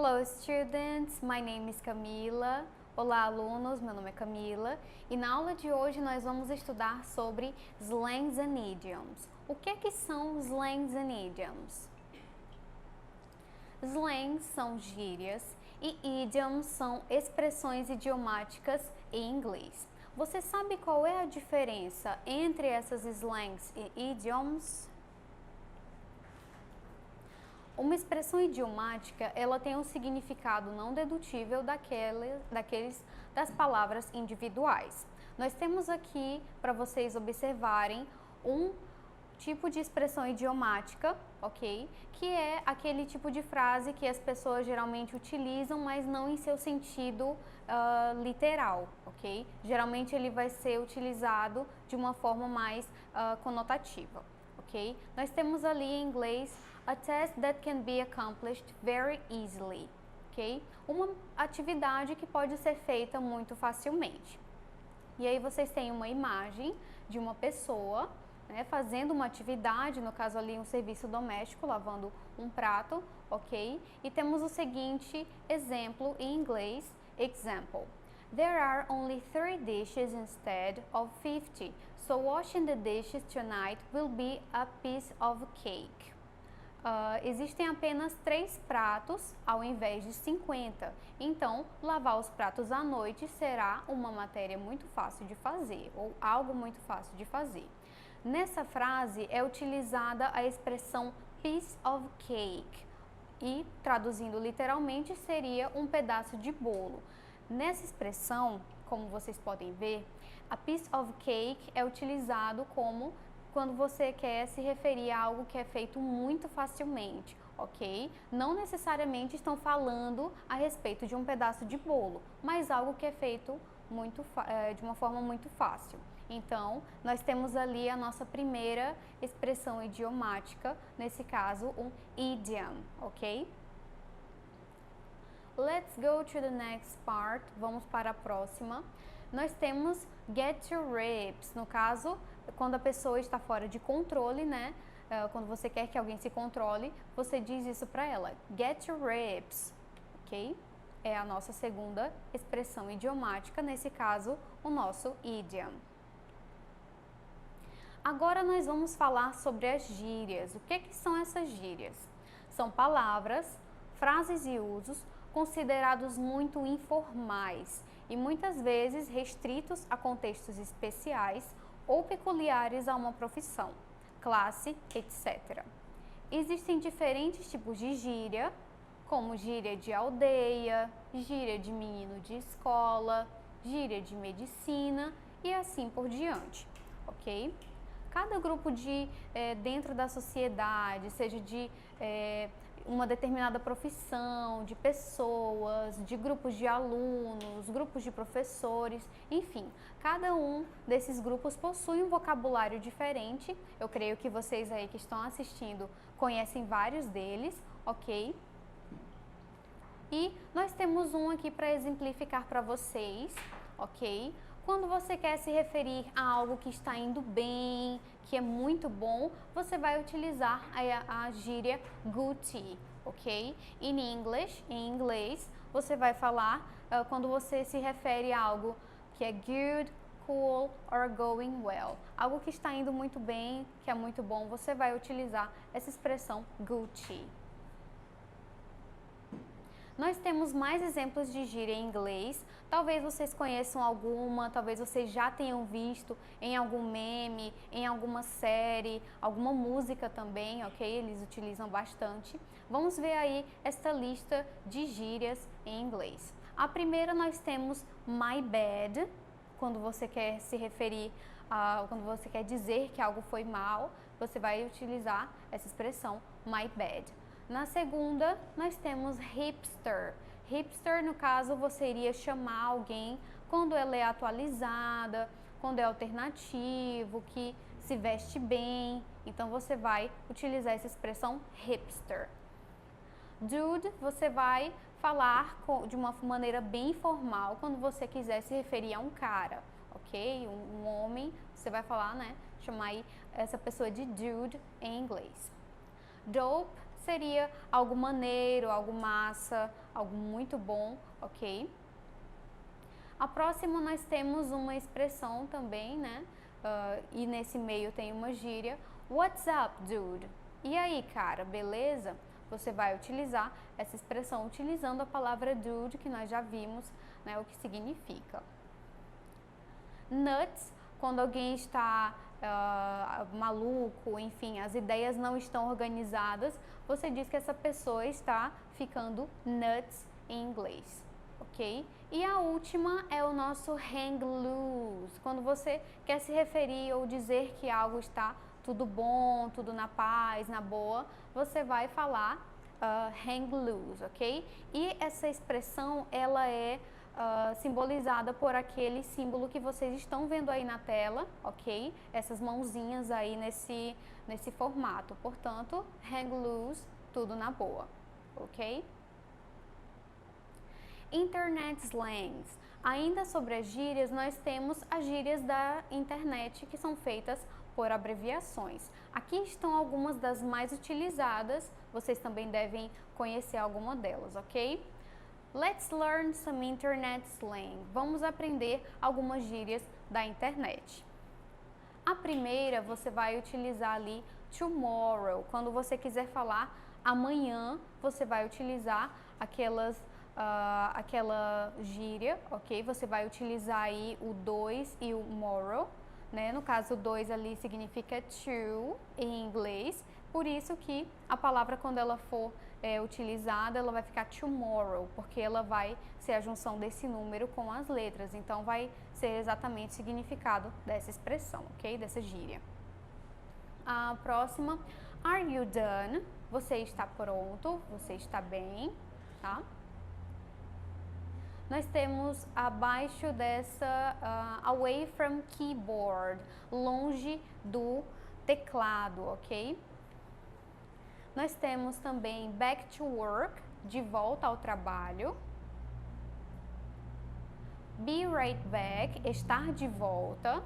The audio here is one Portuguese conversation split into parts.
Hello students, my name is Camila. Olá alunos, meu nome é Camila e na aula de hoje nós vamos estudar sobre slangs and idioms. O que são slangs and idioms? Slangs são gírias e idioms são expressões idiomáticas em inglês. Você sabe qual é a diferença entre essas slangs e idioms? Uma expressão idiomática, ela tem um significado não dedutível das palavras individuais. Nós temos aqui para vocês observarem um tipo de expressão idiomática, ok? Que é aquele tipo de frase que as pessoas geralmente utilizam, mas não em seu sentido literal, ok? Geralmente ele vai ser utilizado de uma forma mais conotativa, ok? Nós temos ali em inglês a task that can be accomplished very easily, ok? Uma atividade que pode ser feita muito facilmente. E aí vocês têm uma imagem de uma pessoa, né, fazendo uma atividade, no caso ali um serviço doméstico, lavando um prato, ok? E temos o seguinte exemplo em inglês, example. There are only 3 dishes instead of 50, so washing the dishes tonight will be a piece of cake. Existem apenas 3 pratos ao invés de 50, então lavar os pratos à noite será uma matéria muito fácil de fazer, ou algo muito fácil de fazer. Nessa frase é utilizada a expressão piece of cake e, traduzindo literalmente, seria um pedaço de bolo. Nessa expressão, como vocês podem ver, a piece of cake é utilizado como quando você quer se referir a algo que é feito muito facilmente, ok? Não necessariamente estão falando a respeito de um pedaço de bolo, mas algo que é feito de uma forma muito fácil. Então, nós temos ali a nossa primeira expressão idiomática, nesse caso, um idiom, ok? Let's go to the next part. Vamos para a próxima. Nós temos get your ribs, no caso, quando a pessoa está fora de controle, né? Quando você quer que alguém se controle, você diz isso para ela, get your ribs, ok? É a nossa segunda expressão idiomática, nesse caso, o nosso idiom. Agora nós vamos falar sobre as gírias. O que são essas gírias? São palavras, frases e usos considerados muito informais e muitas vezes restritos a contextos especiais ou peculiares a uma profissão, classe, etc. Existem diferentes tipos de gíria, como gíria de aldeia, gíria de menino de escola, gíria de medicina e assim por diante, ok? Cada grupo dentro da sociedade, seja de uma determinada profissão, de pessoas, de grupos de alunos, grupos de professores, enfim, cada um desses grupos possui um vocabulário diferente. Eu creio que vocês aí que estão assistindo conhecem vários deles, ok? E nós temos um aqui para exemplificar para vocês, ok? Quando você quer se referir a algo que está indo bem, que é muito bom, você vai utilizar a gíria goody, ok? In English, em inglês, você vai falar quando você se refere a algo que é good, cool or going well. Algo que está indo muito bem, que é muito bom, você vai utilizar essa expressão goody. Nós temos mais exemplos de gíria em inglês, talvez vocês conheçam alguma, talvez vocês já tenham visto em algum meme, em alguma série, alguma música também, ok? Eles utilizam bastante. Vamos ver aí esta lista de gírias em inglês. A primeira nós temos my bad, quando você quer se referir, quando você quer dizer que algo foi mal, você vai utilizar essa expressão my bad. Na segunda, nós temos hipster. Hipster, no caso, você iria chamar alguém quando ela é atualizada, quando é alternativo, que se veste bem. Então, você vai utilizar essa expressão hipster. Dude, você vai falar de uma maneira bem informal quando você quiser se referir a um cara, ok? Um homem, você vai falar, né? Chamar aí essa pessoa de dude em inglês. Dope seria algo maneiro, algo massa, algo muito bom, ok? A próxima nós temos uma expressão também, né? E nesse meio tem uma gíria. What's up, dude? E aí, cara, beleza? Você vai utilizar essa expressão utilizando a palavra dude, que nós já vimos, né, o que significa. Nuts, quando alguém está maluco, enfim, as ideias não estão organizadas, você diz que essa pessoa está ficando nuts em inglês, ok? E a última é o nosso hang loose, quando você quer se referir ou dizer que algo está tudo bom, tudo na paz, na boa, você vai falar hang loose, ok? E essa expressão, ela é simbolizada por aquele símbolo que vocês estão vendo aí na tela, ok? Essas mãozinhas aí nesse formato. Portanto, hang loose, tudo na boa, ok? Internet slangs. Ainda sobre as gírias, nós temos as gírias da internet que são feitas por abreviações. Aqui estão algumas das mais utilizadas, vocês também devem conhecer alguma delas, ok? Let's learn some internet slang. Vamos aprender algumas gírias da internet. A primeira, você vai utilizar ali tomorrow. Quando você quiser falar amanhã, você vai utilizar aquela gíria, ok? Você vai utilizar aí o 2 e o morrow, né? No caso, o 2 ali significa to em inglês, por isso que a palavra, quando ela for utilizada, ela vai ficar tomorrow, porque ela vai ser a junção desse número com as letras, então vai ser exatamente o significado dessa expressão, ok? Dessa gíria. A próxima, are you done? Você está pronto, você está bem, tá? Nós temos abaixo dessa away from keyboard, longe do teclado, ok? Nós temos também back to work, de volta ao trabalho. Be right back, estar de volta.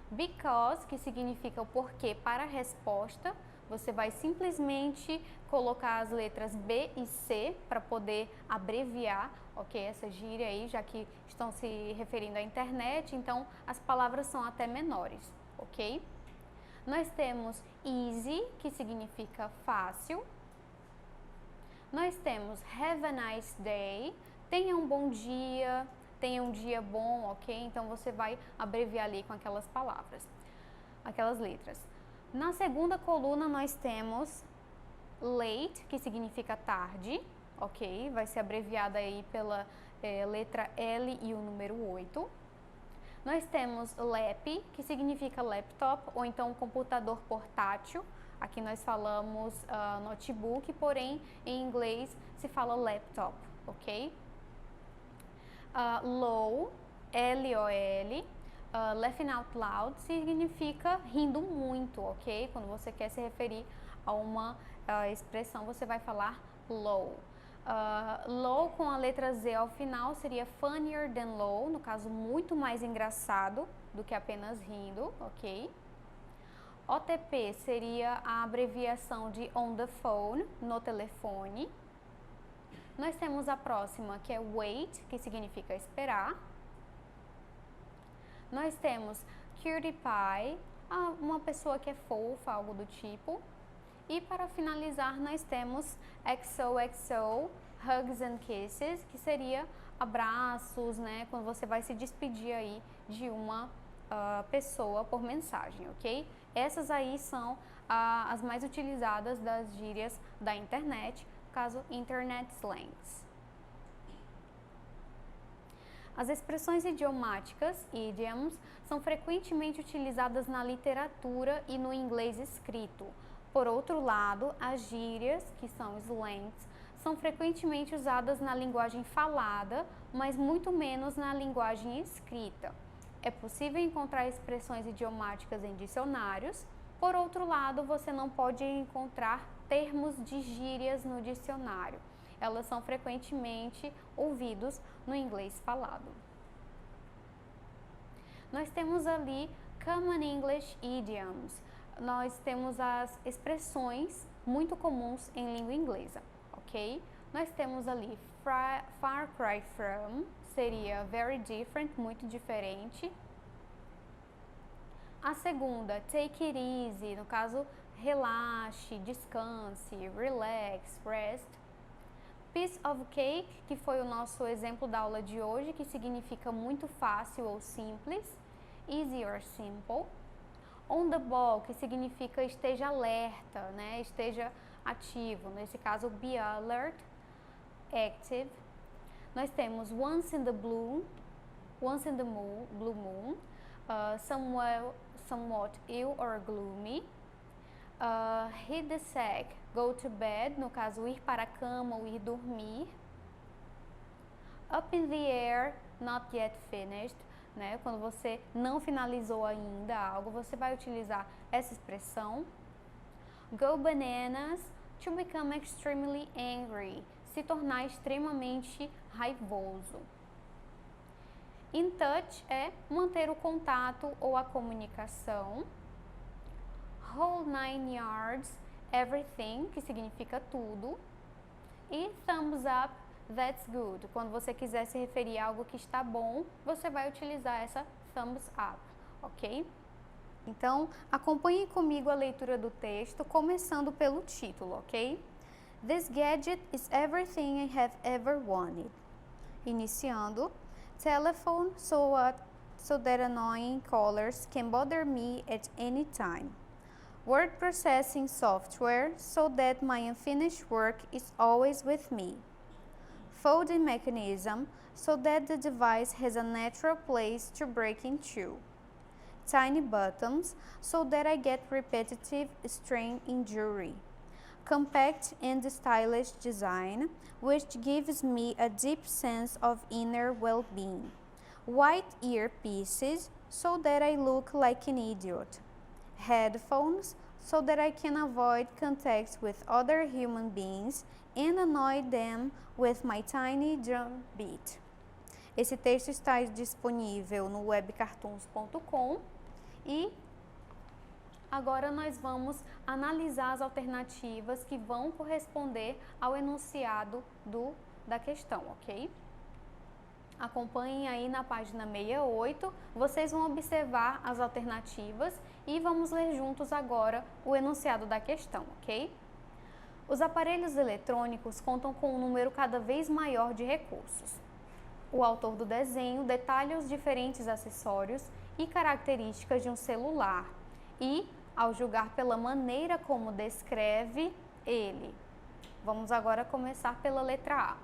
Because, que significa o porquê para a resposta. Você vai simplesmente colocar as letras B e C para poder abreviar, ok? Essa gíria aí, já que estão se referindo à internet, então as palavras são até menores, ok? Nós temos easy, que significa fácil. Nós temos have a nice day, tenha um bom dia, tenha um dia bom, ok? Então você vai abreviar ali com aquelas palavras, aquelas letras. Na segunda coluna nós temos late, que significa tarde, ok? Vai ser abreviada aí pela letra L e o número 8. Nós temos lap, que significa laptop, ou então computador portátil. Aqui nós falamos notebook, porém em inglês se fala laptop, ok? Low, L-O-L, laughing out loud significa rindo muito, ok? Quando você quer se referir a uma expressão, você vai falar low. Low com a letra Z ao final seria funnier than low, no caso muito mais engraçado do que apenas rindo, ok? OTP seria a abreviação de on the phone, no telefone. Nós temos a próxima, que é wait, que significa esperar. Nós temos cutie pie, uma pessoa que é fofa, algo do tipo. E para finalizar, nós temos XOXO, hugs and kisses, que seria abraços, né? Quando você vai se despedir aí de uma pessoa por mensagem, ok? Essas aí são as mais utilizadas das gírias da internet, no caso, internet slangs. As expressões idiomáticas, idioms, são frequentemente utilizadas na literatura e no inglês escrito. Por outro lado, as gírias, que são slangs, são frequentemente usadas na linguagem falada, mas muito menos na linguagem escrita. É possível encontrar expressões idiomáticas em dicionários, por outro lado, você não pode encontrar termos de gírias no dicionário. Elas são frequentemente ouvidos no inglês falado. Nós temos ali Common English Idioms. nós temos as expressões muito comuns em língua inglesa, ok? Nós temos ali far cry from, seria very different, muito diferente. A segunda, take it easy, no caso, relaxe, descanse, relax, rest. Piece of cake, que foi o nosso exemplo da aula de hoje, que significa muito fácil ou simples. Easy or simple. On the ball, que significa esteja alerta, né? Esteja ativo. Nesse caso, be alert, active. Nós temos once in the blue moon, somewhat ill or gloomy. Hit the sack, go to bed, no caso ir para a cama ou ir dormir. Up in the air, not yet finished, né? Quando você não finalizou ainda algo, você vai utilizar essa expressão. Go bananas, to become extremely angry, se tornar extremamente raivoso. In touch é manter o contato ou a comunicação. Whole 9 yards, everything, que significa tudo. E thumbs up, that's good. Quando você quiser se referir a algo que está bom, você vai utilizar essa thumbs up, ok? Então, acompanhe comigo a leitura do texto, começando pelo título, ok? This gadget is everything I have ever wanted. Iniciando, telephone so that annoying callers can bother me at any time. Word processing software so that my unfinished work is always with me. Folding mechanism so that the device has a natural place to break into. Tiny buttons so that I get repetitive strain injury. Compact and stylish design which gives me a deep sense of inner well-being. White earpieces so that I look like an idiot. Headphones so that I can avoid contact with other human beings and annoy them with my tiny drum beat. Esse texto está disponível no webcartoons.com e agora nós vamos analisar as alternativas que vão corresponder ao enunciado da questão, ok? Acompanhem aí na página 68, vocês vão observar as alternativas e vamos ler juntos agora o enunciado da questão, ok? Os aparelhos eletrônicos contam com um número cada vez maior de recursos. O autor do desenho detalha os diferentes acessórios e características de um celular e, ao julgar pela maneira como descreve ele. Vamos agora começar pela letra A.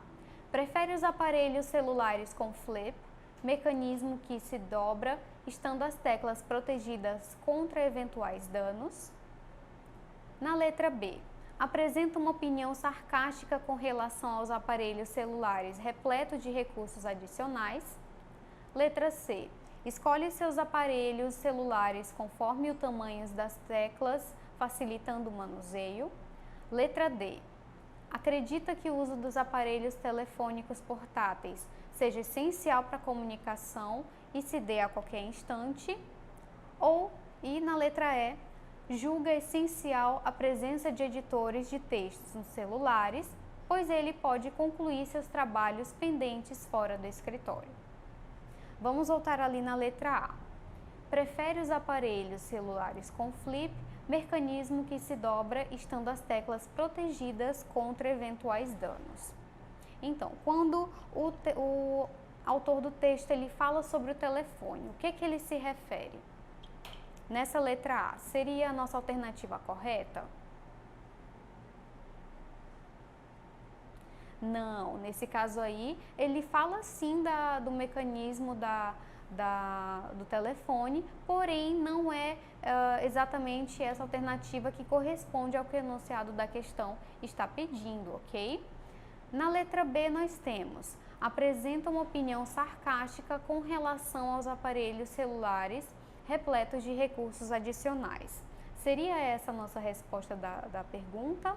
Prefere os aparelhos celulares com flip, mecanismo que se dobra, estando as teclas protegidas contra eventuais danos. Na letra B, apresenta uma opinião sarcástica com relação aos aparelhos celulares repletos de recursos adicionais. Letra C, escolhe seus aparelhos celulares conforme o tamanho das teclas, facilitando o manuseio. Letra D, acredita que o uso dos aparelhos telefônicos portáteis seja essencial para a comunicação e se dê a qualquer instante. E na letra E, julga essencial a presença de editores de textos nos celulares, pois ele pode concluir seus trabalhos pendentes fora do escritório. Vamos voltar ali na letra A. Prefere os aparelhos celulares com flip, mecanismo que se dobra, estando as teclas protegidas contra eventuais danos. Então, quando o autor do texto ele fala sobre o telefone, o que ele se refere? Nessa letra A, seria a nossa alternativa correta? Não, nesse caso aí, ele fala sim do mecanismo do telefone, porém não é exatamente essa alternativa que corresponde ao que o enunciado da questão está pedindo, ok? Na letra B nós temos, apresenta uma opinião sarcástica com relação aos aparelhos celulares repletos de recursos adicionais. Seria essa a nossa resposta da pergunta?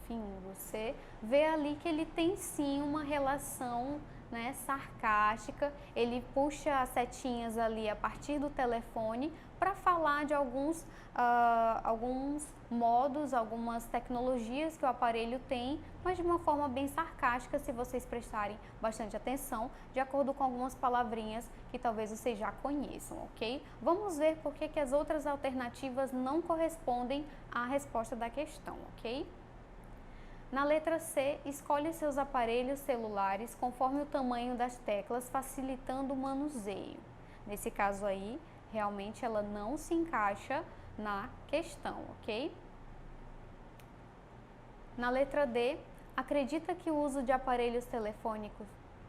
Enfim, você vê ali que ele tem sim uma relação, né, sarcástica, ele puxa as setinhas ali a partir do telefone para falar de alguns modos, algumas tecnologias que o aparelho tem, mas de uma forma bem sarcástica, se vocês prestarem bastante atenção, de acordo com algumas palavrinhas que talvez vocês já conheçam, ok? Vamos ver por que as outras alternativas não correspondem à resposta da questão, ok? Na letra C, escolhe seus aparelhos celulares conforme o tamanho das teclas, facilitando o manuseio. Nesse caso aí, realmente ela não se encaixa na questão, ok? Na letra D, acredita que o uso de aparelhos telefônicos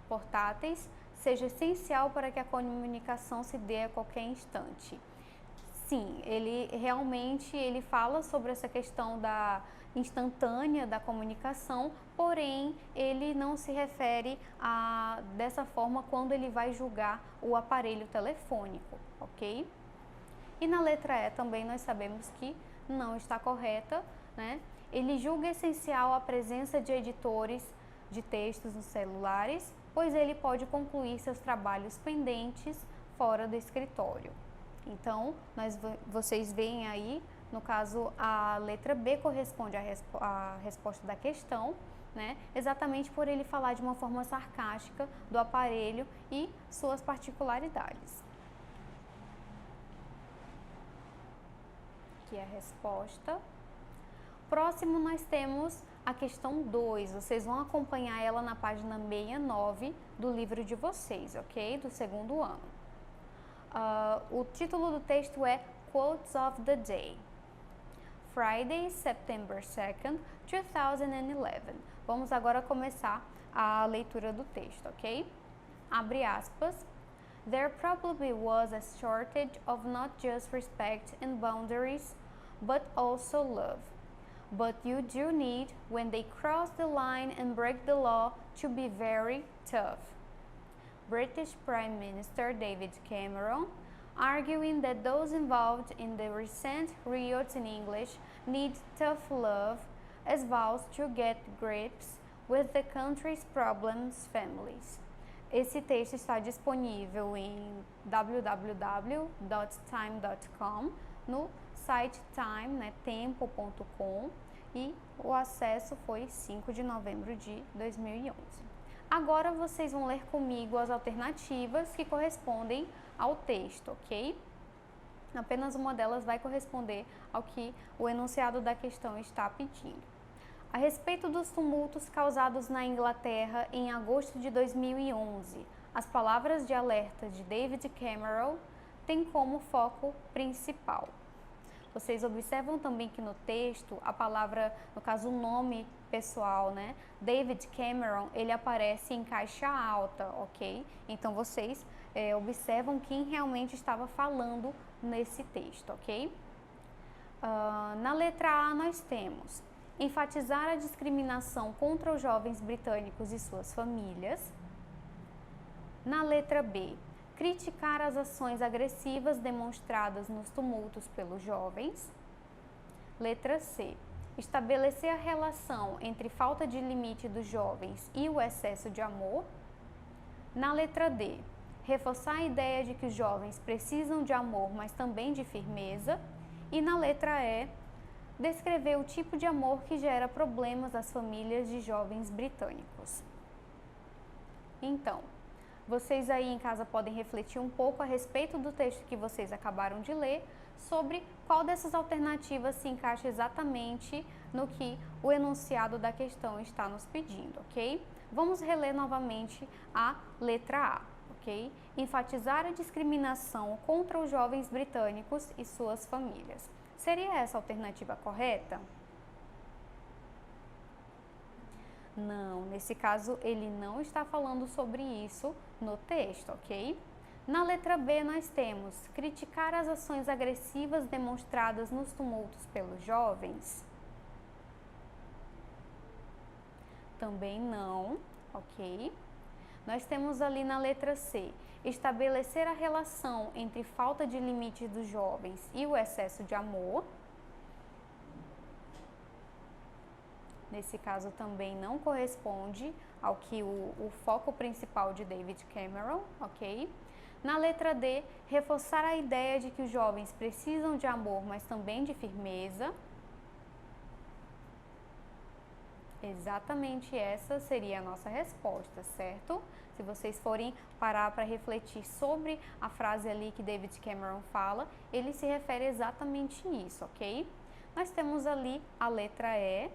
portáteis seja essencial para que a comunicação se dê a qualquer instante. Sim, ele fala sobre essa questão da instantânea da comunicação, porém ele não se refere dessa forma quando ele vai julgar o aparelho telefônico, ok? E na letra E também nós sabemos que não está correta, né? Ele julga essencial a presença de editores de textos nos celulares, pois ele pode concluir seus trabalhos pendentes fora do escritório. Então, vocês veem aí, no caso, a letra B corresponde à resposta da questão, né? Exatamente por ele falar de uma forma sarcástica do aparelho e suas particularidades. Aqui é a resposta. Próximo nós temos a questão 2, vocês vão acompanhar ela na página 69 do livro de vocês, ok? Do segundo ano. O título do texto é Quotes of the Day. Friday, September 2nd, 2011. Vamos agora começar a leitura do texto, ok? Abre aspas. There probably was a shortage of not just respect and boundaries, but also love. But you do need, when they cross the line and break the law, to be very tough. British Prime Minister David Cameron, arguing that those involved in the recent riots in English need tough love as vows to get grips with the country's problems families. Esse texto está disponível em www.time.com, no site time, né, tempo.com, e o acesso foi 5 de novembro de 2011. Agora vocês vão ler comigo as alternativas que correspondem ao texto, ok? Apenas uma delas vai corresponder ao que o enunciado da questão está pedindo. A respeito dos tumultos causados na Inglaterra em agosto de 2011, as palavras de alerta de David Cameron têm como foco principal. Vocês observam também que no texto, a palavra, no caso o nome pessoal, né? David Cameron, ele aparece em caixa alta, ok? Então vocês observam quem realmente estava falando nesse texto, ok? Na letra A nós temos enfatizar a discriminação contra os jovens britânicos e suas famílias. Na letra B, criticar as ações agressivas demonstradas nos tumultos pelos jovens. Letra C, estabelecer a relação entre falta de limite dos jovens e o excesso de amor. Na letra D, reforçar a ideia de que os jovens precisam de amor, mas também de firmeza. E na letra E, descrever o tipo de amor que gera problemas às famílias de jovens britânicos. Então, vocês aí em casa podem refletir um pouco a respeito do texto que vocês acabaram de ler, sobre qual dessas alternativas se encaixa exatamente no que o enunciado da questão está nos pedindo, ok? Vamos reler novamente a letra A, ok? Enfatizar a discriminação contra os jovens britânicos e suas famílias. Seria essa a alternativa correta? Não, nesse caso ele não está falando sobre isso no texto, ok? Na letra B nós temos criticar as ações agressivas demonstradas nos tumultos pelos jovens. Também não, ok? Nós temos ali na letra C, estabelecer a relação entre falta de limites dos jovens e o excesso de amor. nesse caso também não corresponde ao que o foco principal de David Cameron, ok? Na letra D, reforçar a ideia de que os jovens precisam de amor, mas também de firmeza. Exatamente essa seria a nossa resposta, certo? Se vocês forem parar para refletir sobre a frase ali que David Cameron fala, ele se refere exatamente nisso, ok? Nós temos ali a letra E.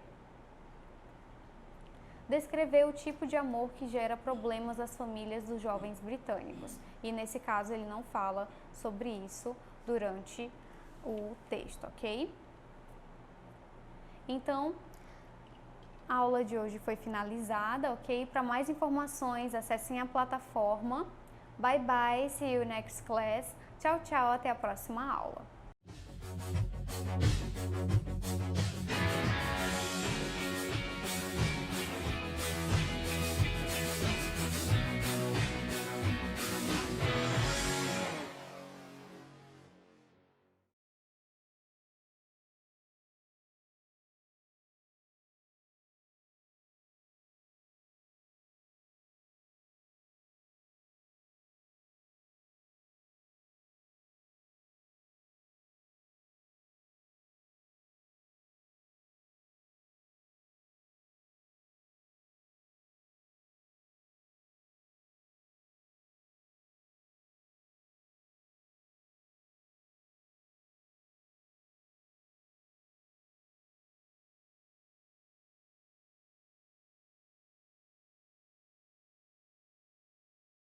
Descrever o tipo de amor que gera problemas às famílias dos jovens britânicos. E nesse caso ele não fala sobre isso durante o texto, ok? Então, a aula de hoje foi finalizada, ok? Para mais informações, acessem a plataforma. Bye bye, see you next class. Tchau, tchau, até a próxima aula.